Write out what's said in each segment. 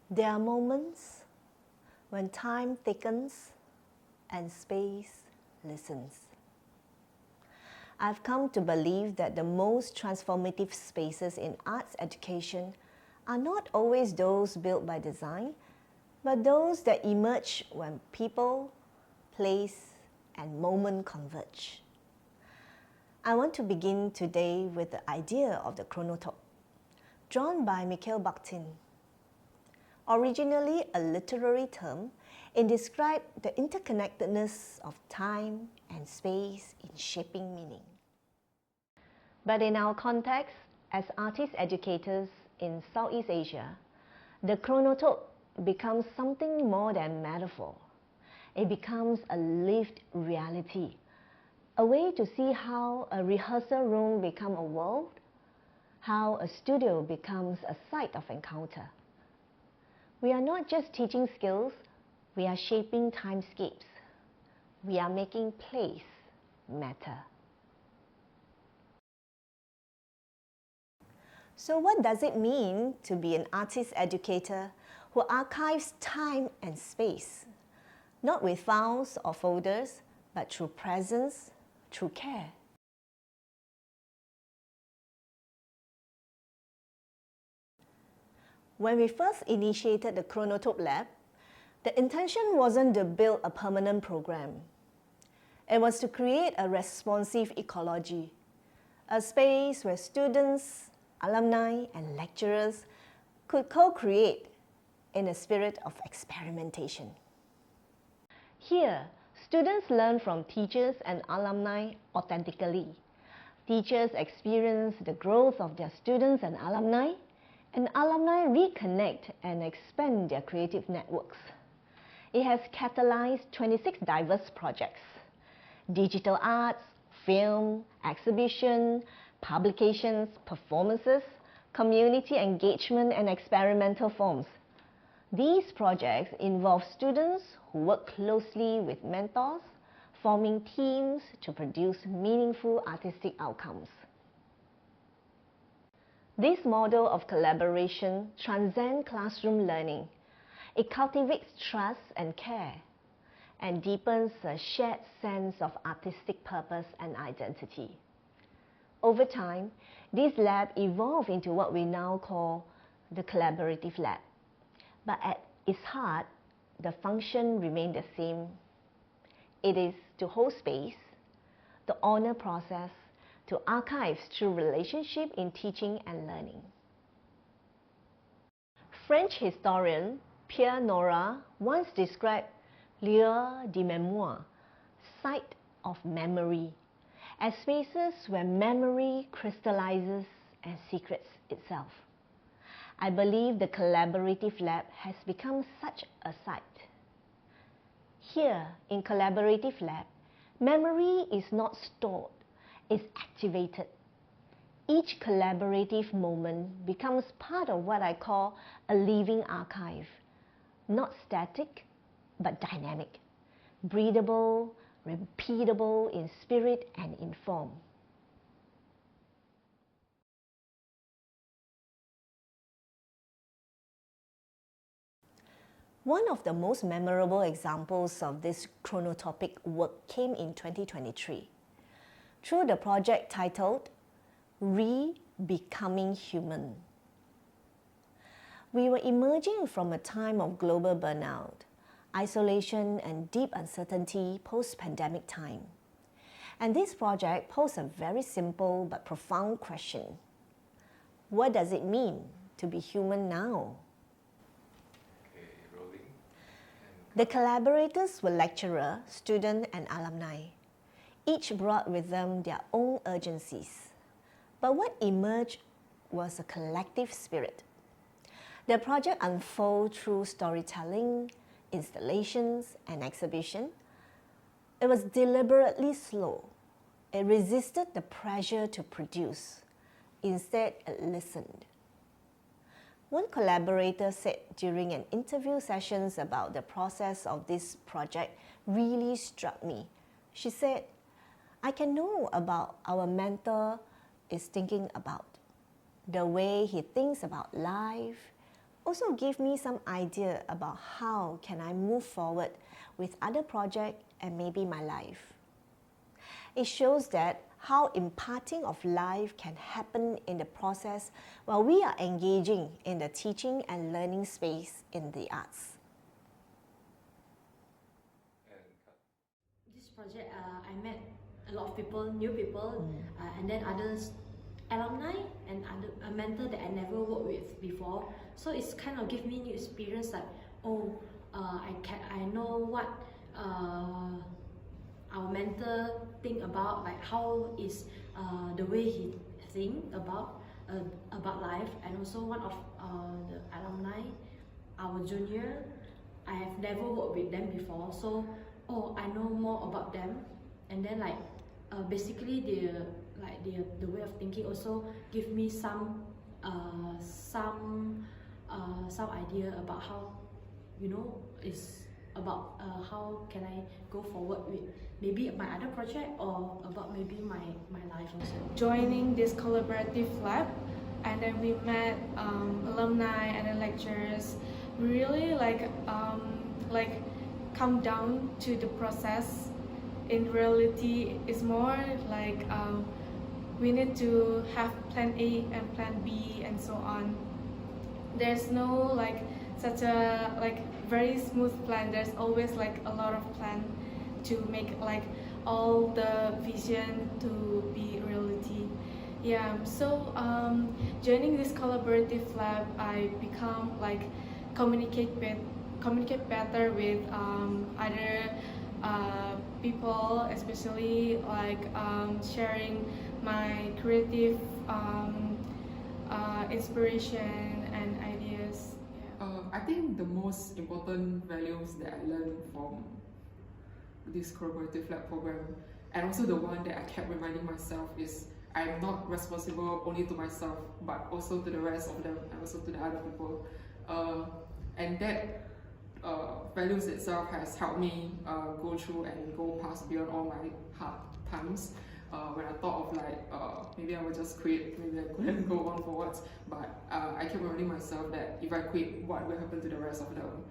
There are moments when time thickens and space listens. I've come to believe that the most transformative spaces in arts education are not always those built by design, but those that emerge when people, place, and moment converge. I want to begin today with the idea of the chronotope, drawn by Mikhail Bakhtin. Originally a literary term, it described the interconnectedness of time and space in shaping meaning. But in our context, as artist-educators in Southeast Asia, the chronotope becomes something more than metaphor. It becomes a lived reality, a way to see how a rehearsal room becomes a world, how a studio becomes a site of encounter. We are not just teaching skills, we are shaping timescapes. We are making place matter. So what does it mean to be an artist educator who archives time and space? Not with files or folders, but through presence, through care. When we first initiated the Chronotope Lab, the intention wasn't to build a permanent program. It was to create a responsive ecology, a space where students, alumni, and lecturers could co-create in a spirit of experimentation. Here, students learn from teachers and alumni authentically. Teachers experience the growth of their students and alumni reconnect and expand their creative networks. It has catalyzed 26 diverse projects: digital arts, film, exhibition, publications, performances, community engagement, and experimental forms. These projects involve students who work closely with mentors, forming teams to produce meaningful artistic outcomes. This model of collaboration transcends classroom learning. It cultivates trust and care, and deepens a shared sense of artistic purpose and identity. Over time, this lab evolved into what we now call the Collaborative Lab. But at its heart, the function remained the same. It is to hold space, to honor process, to archive through relationship in teaching and learning. French historian Pierre Nora once described lieu de mémoire, site of memory, as spaces where memory crystallizes and secrets itself. I believe the Collaborative Lab has become such a site. Here in Collaborative Lab, memory is not stored, it's activated. Each collaborative moment becomes part of what I call a living archive, not static, but dynamic, breathable, repeatable in spirit and in form. One of the most memorable examples of this chronotopic work came in 2023 through the project titled Re-Becoming Human. We were emerging from a time of global burnout, isolation, and deep uncertainty post-pandemic time. And this project posed a very simple but profound question. What does it mean to be human now? The collaborators were lecturer, student, and alumni. Each brought with them their own urgencies. But what emerged was a collective spirit. The project unfolded through storytelling, installations, and exhibition. It was deliberately slow. It resisted the pressure to produce. Instead, it listened. One collaborator said during an interview sessions about the process of this project really struck me. She said, "I can know about our mentor is thinking about, the way he thinks about life, also gave me some idea about how can I move forward with other projects and maybe my life. It shows that how imparting of life can happen in the process while we are engaging in the teaching and learning space in the arts. This project, I met a lot of people, new people, and then others, alumni and a mentor that I never worked with before. So it's kind of give me new experience like, I know what our mentor think about, like how is the way he think about life, and also one of the alumni, our junior, I have never worked with them before, so I know more about them, and then like basically the way of thinking also give me some idea about how, is about how can I go forward with maybe my other project or about maybe my life also. Joining this collaborative lab, and then we met alumni and then lecturers. We really come down to the process. In reality, it's more like we need to have plan A and plan B and so on. There's no such a very smooth plan. There's always a lot of plan to make all the vision to be reality. Yeah, so joining this collaborative lab, I become communicate better with other people, especially sharing my creative inspiration and ideas. I think the most important values that I learned from this collaborative lab program, and also the one that I kept reminding myself, is I'm not responsible only to myself, but also to the rest of them and also to the other people. And that values itself has helped me go through and go past beyond all my hard times. When I thought of maybe I would just quit, maybe I couldn't go on forwards, but I kept reminding myself that if I quit, what will happen to the rest of them?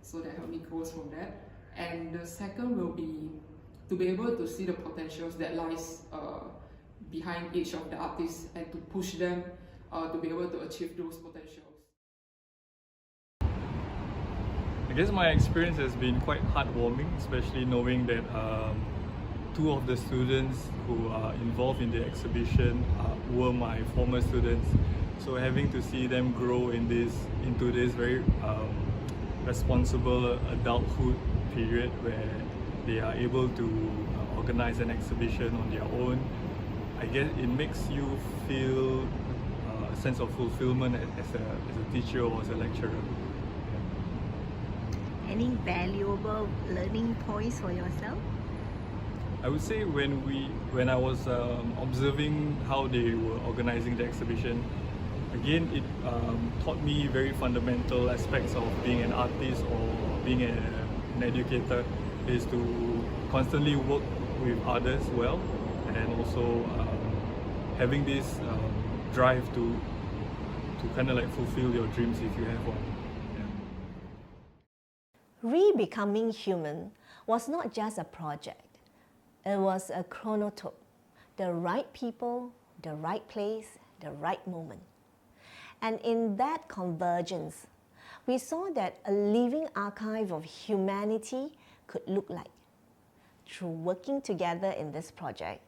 So that helped me grow from that. And the second will be to be able to see the potentials that lies behind each of the artists and to push them to be able to achieve those potentials. I guess my experience has been quite heartwarming, especially knowing that two of the students who are involved in the exhibition were my former students. So having to see them grow into this very responsible adulthood period where they are able to organize an exhibition on their own, I guess it makes you feel a sense of fulfillment as a teacher or as a lecturer. Any valuable learning points for yourself? I would say when I was observing how they were organizing the exhibition, again it taught me very fundamental aspects of being an artist or being an educator, is to constantly work with others well, and also having this drive to kind of fulfill your dreams if you have one. Re-becoming human was not just a project. It was a chronotope. The right people, the right place, the right moment. And in that convergence, we saw that a living archive of humanity could look like. Through working together in this project,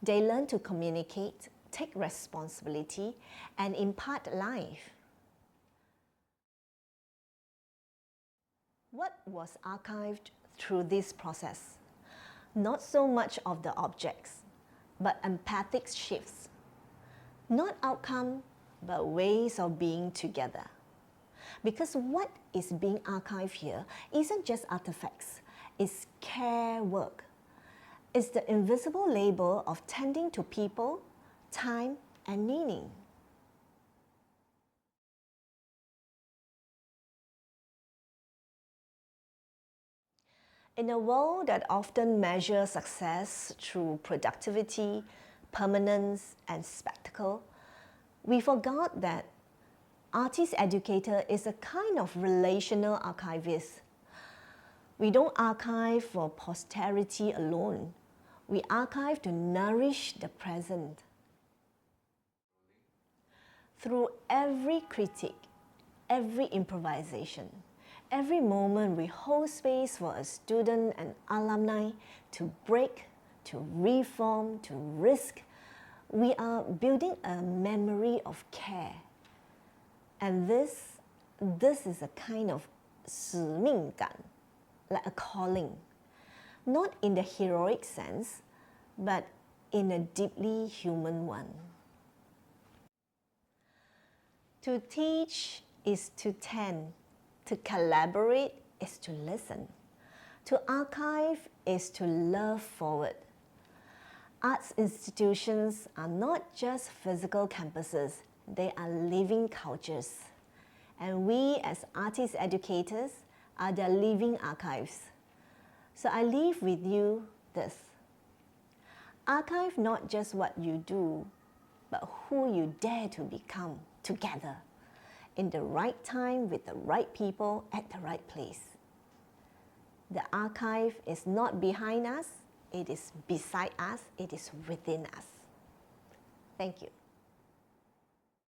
they learned to communicate, take responsibility, and impart life. What was archived through this process? Not so much of the objects, but empathic shifts. Not outcome, but ways of being together. Because what is being archived here isn't just artifacts, it's care work. It's the invisible labor of tending to people, time, and meaning. In a world that often measures success through productivity, permanence, and spectacle, we forgot that artist-educator is a kind of relational archivist. We don't archive for posterity alone. We archive to nourish the present. Through every critique, every improvisation, every moment we hold space for a student and alumni to break, to reform, to risk, we are building a memory of care. And this is a kind of 使命感, like a calling, not in the heroic sense, but in a deeply human one. To teach is to tend, to collaborate is to listen, to archive is to love forward. Arts institutions are not just physical campuses, they are living cultures. And we as artist educators are their living archives. So I leave with you this. Archive not just what you do, but who you dare to become together, in the right time with the right people at the right place. The archive is not behind us, it is beside us, it is within us. Thank you.